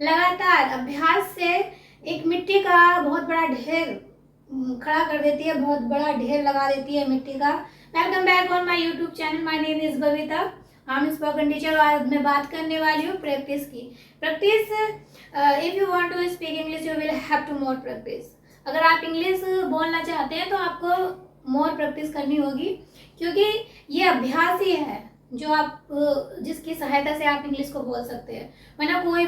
लगातार अभ्यास से एक मिट्टी का बहुत बड़ा ढेर खड़ा कर देती है, बहुत बड़ा ढेर लगा देती है मिट्टी का। Welcome back on my YouTube channel. My name is Babita. I am spoken teacher. आज मैं बात करने वाली हूँ प्रैक्टिस की। Practice, if you want to speak English you will have to more practice. अगर आप इंग्लिश बोलना चाहते हैं तो आपको मोर प्रैक्टिस करनी होगी, क्योंकि ये अभ्यास ही है जो आप जिसकी सहायता से आप इंग्लिश को बोल सकते हैं। वरना कोई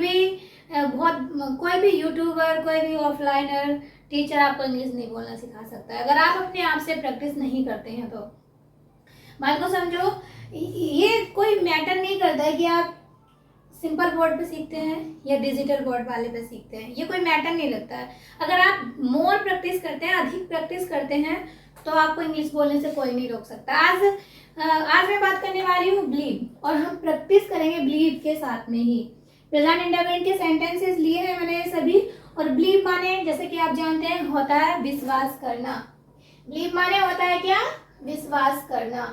भी यूट्यूबर, कोई भी ऑफलाइनर टीचर आपको इंग्लिश नहीं बोलना सिखा सकता है, अगर आप अपने आप से प्रैक्टिस नहीं करते हैं तो। बात को समझो, ये कोई मैटर नहीं करता है कि आप सिंपल बोर्ड पे सीखते हैं या डिजिटल बोर्ड वाले पे सीखते हैं, ये कोई मैटर नहीं लगता है। अगर आप मोर प्रैक्टिस करते हैं, अधिक प्रैक्टिस करते हैं, तो आपको इंग्लिश बोलने से कोई नहीं रोक सकता। आज मैं बात करने वाली हूँ बिलीव, और हम प्रैक्टिस करेंगे बिलीव के साथ में ही। प्रेजेंट इंडेफिनिट के सेंटेंसेस लिए हैं मैंने ये सभी। और बिलीव माने, जैसे कि आप जानते हैं, होता है विश्वास करना। बिलीव माने होता है क्या? विश्वास करना।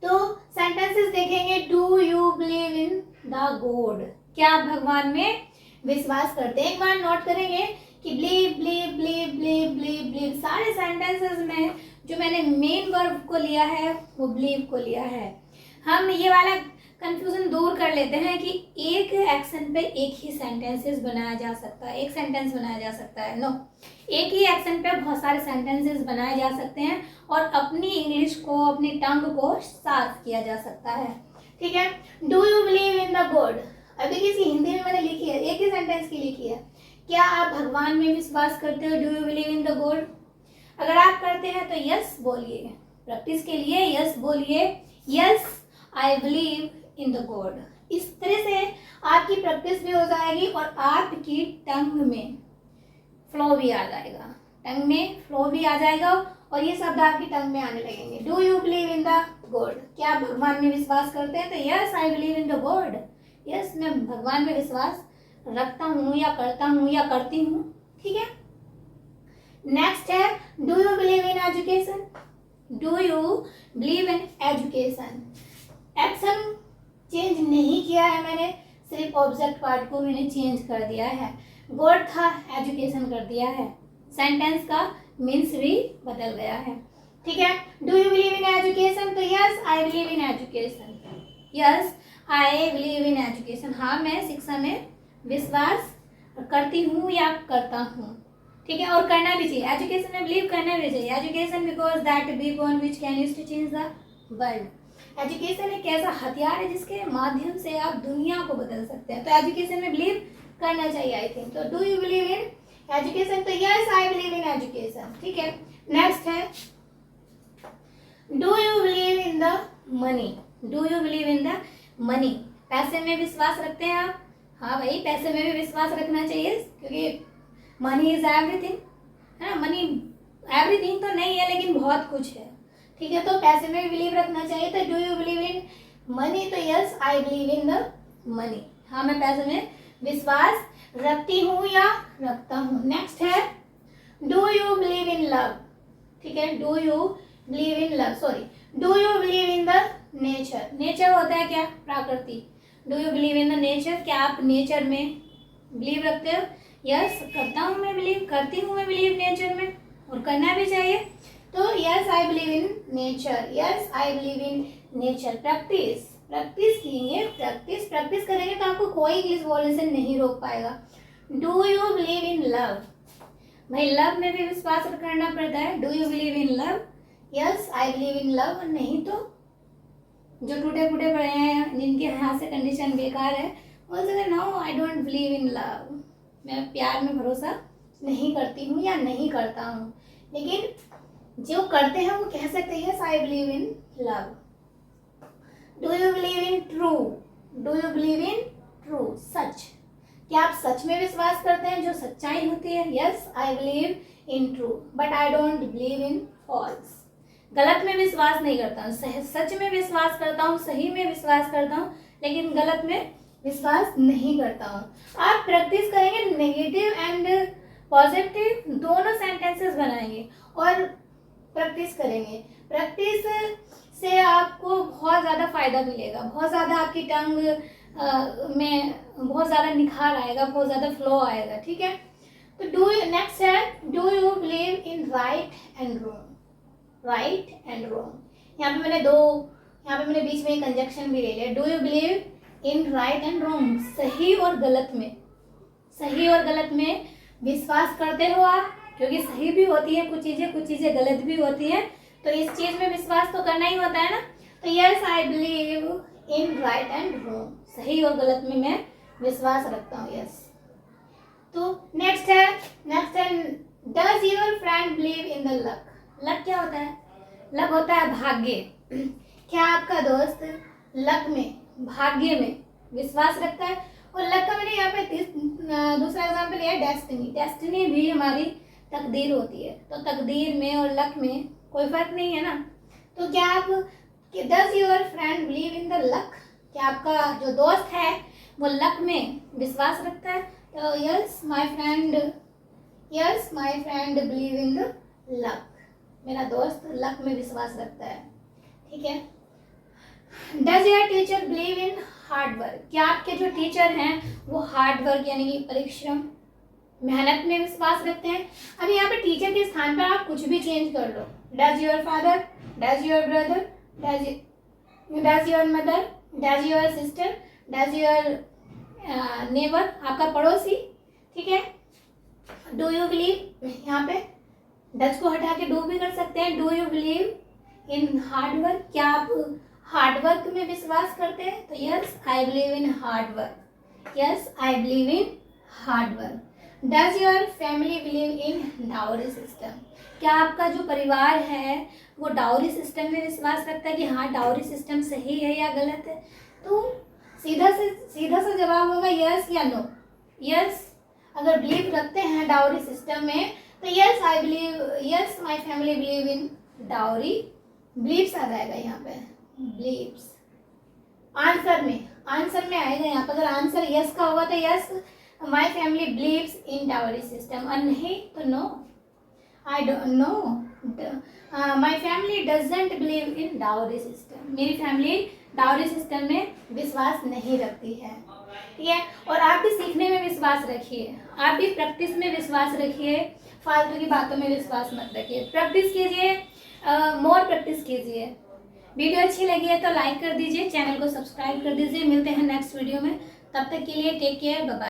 तो सेंटेंसेस देखेंगे। Do you believe in the God? क्या आप भगवान में विश्वास करते हैं? एक बार नोट करेंगे कि believe believe believe believe believe believe, सारे सेंटेंसेस में जो मैंने मेन वर्ब को लिया है वो बिलीव को लिया है। हम ये वाला कंफ्यूजन दूर कर लेते हैं कि एक एक्शन पे एक ही सेंटेंसेस बनाया जा सकता है, एक सेंटेंस बनाया जा सकता है। नो, एक ही एक्शन पे बहुत सारे सेंटेंसेस बनाए जा सकते हैं और अपनी इंग्लिश को, अपनी टंग को शार्प किया जा सकता है। ठीक है। Do you believe in the God? अभी किसी हिंदी में मैंने लिखी है, एक ही सेंटेंस की लिखी है। क्या आप भगवान में विश्वास करते हो? Do you believe in the God? अगर आप करते हैं तो यस बोलिए। प्रैक्टिस के लिए यस बोलिए। Yes I believe in the God. इस तरह से आपकी प्रैक्टिस भी हो जाएगी और आपकी टंग में फ्लो भी आ जाएगा। टंग में फ्लो भी आ जाएगा और ये शब्द आपकी टंग में आने लगेंगे। Do you believe in the God? क्या आप भगवान में विश्वास करते हैं? तो yes I believe in the God. Yes, मैं भगवान में विश्वास रखता हूँ या करता हूँ या करती हूँ। ठीक है। नेक्स्ट है, do you believe in education? Do you believe in education? Action change नहीं किया है मैंने, सिर्फ ऑब्जेक्ट पार्ट को मैंने चेंज कर दिया है। गॉड था, एजुकेशन कर दिया है। सेंटेंस का मीन्स भी बदल गया है। ठीक है। Do you believe in education? तो yes I believe in education. Yes I believe in education. हाँ, मैं शिक्षा में विश्वास करती हूँ या करता हूँ। ठीक है। और करना भी चाहिए, एजुकेशन में बिलीव करना भी चाहिए। Education because that weapon which can use to change the world. Education एक ऐसा हथियार है जिसके माध्यम से आप दुनिया को बदल सकते हैं। तो एजुकेशन में बिलीव करना चाहिए आई थिंक। तो do you believe in education? तो yes I believe in education. ठीक है। नेक्स्ट है, do you believe in the money? Do you believe in the money? पैसे में विश्वास रखते हैं आप? हाँ भाई, पैसे में भी विश्वास रखना चाहिए, क्योंकि मनी इज एवरीथिंग, है ना। मनी एवरीथिंग तो नहीं है, लेकिन बहुत कुछ है। ठीक है। तो पैसे में भी बिलीव रखना चाहिए। तो do you believe in money? तो yes I believe in the money. हाँ, मैं पैसे में विश्वास रखती हूँ या रखता हूँ। नेक्स्ट है, do you believe in love? ठीक है। Do you believe in love, sorry, do you believe in the nature? Nature होता है क्या? प्रकृति। Do you believe in the nature? क्या आप नेचर में बिलीव रखते हो? यस करता हूँ मैं बिलीव, करती हूँ मैं बिलीव नेचर में, और करना भी चाहिए। तो yes I believe in nature. Yes I believe in nature. Practice कीजिए, प्रैक्टिस करेंगे तो आपको कोई इंग्लिश बोलने से नहीं रोक पाएगा। Do you believe in love? भाई, लव में भी विश्वास करना पड़ता है। Do you believe in love? Yes I believe in love. नहीं तो जो टूटे फूटे पड़े हैं, जिनके यहाँ से कंडीशन बेकार है, बोल सकते no I don't believe in love, मैं प्यार में भरोसा नहीं करती हूँ या नहीं करता हूँ। लेकिन जो करते हैं वो कह सकते हैं yes I believe in love. Do you believe in true? Do you believe in true? सच। क्या आप सच में विश्वास करते हैं, जो सच्चाई होती है? Yes I believe in true, but I don't believe in false. गलत में विश्वास नहीं करता हूँ, सच में विश्वास करता हूँ, सही में विश्वास करता हूँ, लेकिन गलत में विश्वास नहीं करता हूँ। आप प्रैक्टिस करेंगे, नेगेटिव एंड पॉजिटिव दोनों सेंटेंसेस बनाएंगे और प्रैक्टिस करेंगे। प्रैक्टिस से आपको बहुत ज़्यादा फायदा मिलेगा, बहुत ज़्यादा आपकी टंग में बहुत ज़्यादा निखार आएगा, बहुत ज़्यादा फ्लो आएगा। ठीक है, तो डू नेक्स्ट है do you believe in right and wrong. Right and wrong, यहाँ पे मैंने बीच में एक कंजक्शन भी ले लिया। Do you believe in right and wrong, सही और गलत में, सही और गलत में विश्वास करते हो आप, क्योंकि सही भी होती है कुछ चीज़ें गलत भी होती हैं, तो इस चीज़ में विश्वास तो करना ही होता है ना। तो yes I believe in right and wrong, सही और गलत में मैं विश्वास रखता हूँ, यस। तो नेक्स्ट है does your friend believe in the luck. Luck क्या होता है? लक होता है भाग्य। क्या आपका दोस्त लक में, भाग्य में विश्वास रखता है? और लक का मैंने यहाँ पे दूसरा एग्जाम्पल लिया है डेस्टिनी। डेस्टिनी भी हमारी तकदीर होती है, तो तकदीर में और लक में कोई फर्क नहीं है ना। तो क्या आप does your friend believe in the luck, क्या आपका जो दोस्त है वो लक में विश्वास रखता है? तो yes my friend believe in the luck, मेरा दोस्त लक में विश्वास रखता है। ठीक है, does your teacher believe in hard work, क्या आपके जो टीचर हैं वो हार्ड वर्क यानी कि परिश्रम, मेहनत में विश्वास रखते हैं? अब यहाँ पे टीचर के स्थान पर आप कुछ भी चेंज कर लो। Does your father, does your brother, does your mother, does your sister, does your neighbour, आपका पड़ोसी। ठीक है, डू यू बिलीव, यहाँ पे डज को हटा के डू भी कर सकते हैं। Do you believe in hard work, क्या आप हार्ड वर्क में विश्वास करते हैं? तो yes I believe in hard work, yes I believe in hard work. Does your family believe in dowry system, क्या आपका जो परिवार है वो डाउरी सिस्टम में विश्वास रखता है कि हाँ डाउरी सिस्टम सही है या गलत है? तो सीधा सा जवाब होगा यस या नो। यस अगर बिलीव रखते हैं डाउरी सिस्टम में तो yes I believe, yes my family believe in dowry, believes आ जाएगा यहाँ पे, बिलीव्स। आंसर में आएगा यहाँ पर, अगर आंसर यस का होगा तो yes my family believes in dowry system, और नहीं तो no, I don't know, my family doesn't believe in dowry system, मेरी फैमिली डाउरी सिस्टम में विश्वास नहीं रखती है। ठीक है, और आप भी सीखने में विश्वास रखिए, आप भी प्रैक्टिस में विश्वास रखिए, फालतू की बातों में विश्वास मत रखिए। प्रैक्टिस कीजिए, मोर प्रैक्टिस कीजिए। वीडियो अच्छी लगी है तो लाइक कर दीजिए, चैनल को सब्सक्राइब कर दीजिए। मिलते हैं नेक्स्ट वीडियो में, तब तक के लिए टेक केयर, बाय बाय।